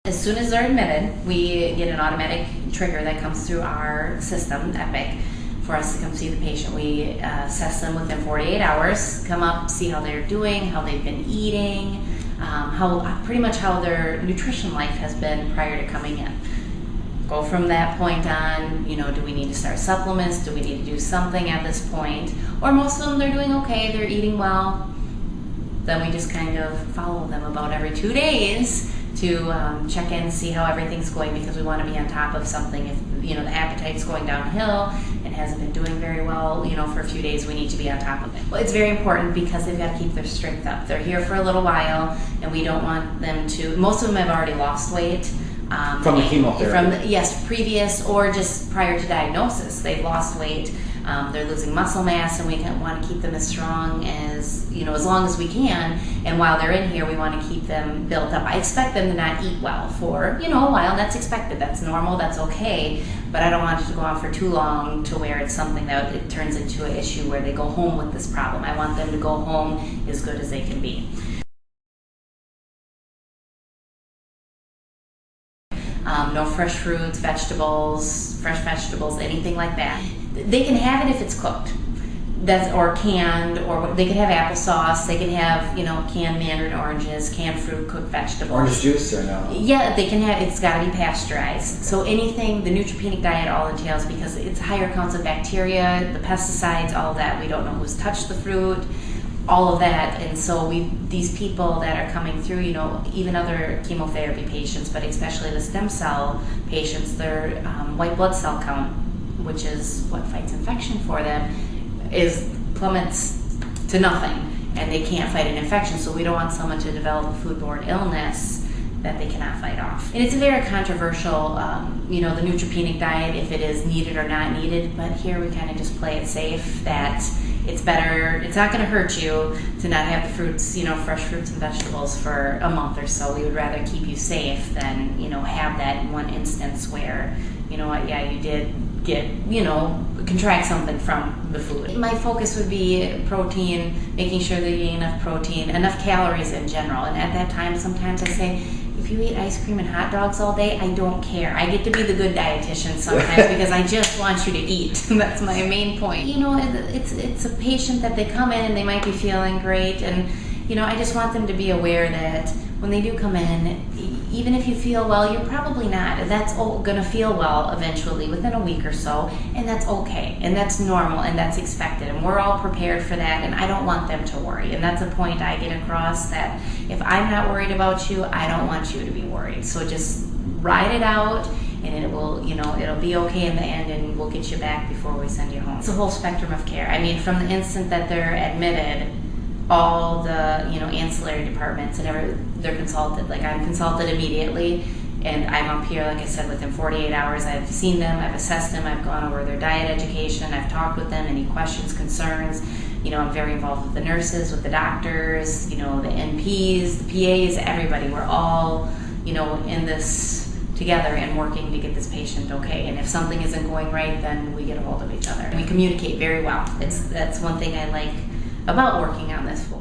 As soon as they're admitted, we get an automatic trigger that comes through our system, Epic, for us to come see the patient. We assess them within 48 hours, come up, see how they're doing, how they've been eating, pretty much how their nutrition life has been prior to coming in. Go from that point on, do we need to start supplements? Do we need to do something at this point? Or most of them, they're doing okay, they're eating well. Then we just kind of follow them about every 2 days to check in, see how everything's going, because we want to be on top of something. If the appetite's going downhill and hasn't been doing very well, for a few days, we need to be on top of it. Well, it's very important because they've got to keep their strength up. They're here for a little while, and we don't want them to. Most of them have already lost weight. From the chemotherapy? Yes, previous or just prior to diagnosis, they've lost weight. They're losing muscle mass, and we want to keep them as strong as long as we can. And while they're in here, we want to keep them built up. I expect them to not eat well for a while, and that's expected. That's normal. That's okay. But I don't want it to go on for too long to where it's something that it turns into an issue where they go home with this problem. I want them to go home as good as they can be. No fresh fruits, fresh vegetables, anything like that. They can have it if it's cooked, or canned, or they can have applesauce. They can have canned mandarin oranges, canned fruit, cooked vegetables. Orange juice or no? Yeah, they can have. It's got to be pasteurized. So anything, the neutropenic diet all entails, because it's higher counts of bacteria, the pesticides, all that. We don't know who's touched the fruit, all of that. And so these people that are coming through, even other chemotherapy patients, but especially the stem cell patients, their white blood cell count, which is what fights infection for them, plummets to nothing, and they can't fight an infection. So we don't want someone to develop a foodborne illness that they cannot fight off. And it's a very controversial, the neutropenic diet, if it is needed or not needed, but here we kind of just play it safe, that it's better, it's not going to hurt you to not have the fruits, fresh fruits and vegetables for a month or so. We would rather keep you safe than, have that one instance where, you did get, contract something from the food. My focus would be protein, making sure that you eat enough protein, enough calories in general. And at that time, sometimes I say, if you eat ice cream and hot dogs all day, I don't care. I get to be the good dietitian sometimes because I just want you to eat. That's my main point. It's a patient that they come in and they might be feeling great, and I just want them to be aware that when they do come in, even if you feel well, you're probably not. That's going to feel well eventually within a week or so, and that's okay, and that's normal, and that's expected, and we're all prepared for that, and I don't want them to worry. And that's a point I get across, that if I'm not worried about you, I don't want you to be worried. So just ride it out, and it will, it'll be okay in the end, and we'll get you back before we send you home. It's a whole spectrum of care. I mean, from the instant that they're admitted, all the ancillary departments and they're consulted. Like, I'm consulted immediately, and I'm up here, like I said, within 48 hours. I've seen them, I've assessed them, I've gone over their diet education, I've talked with them, any questions, concerns. I'm very involved with the nurses, with the doctors, the NPs, the PAs, everybody. We're all, in this together and working to get this patient okay. And if something isn't going right, then we get a hold of each other. We communicate very well. That's one thing I like about working on this floor.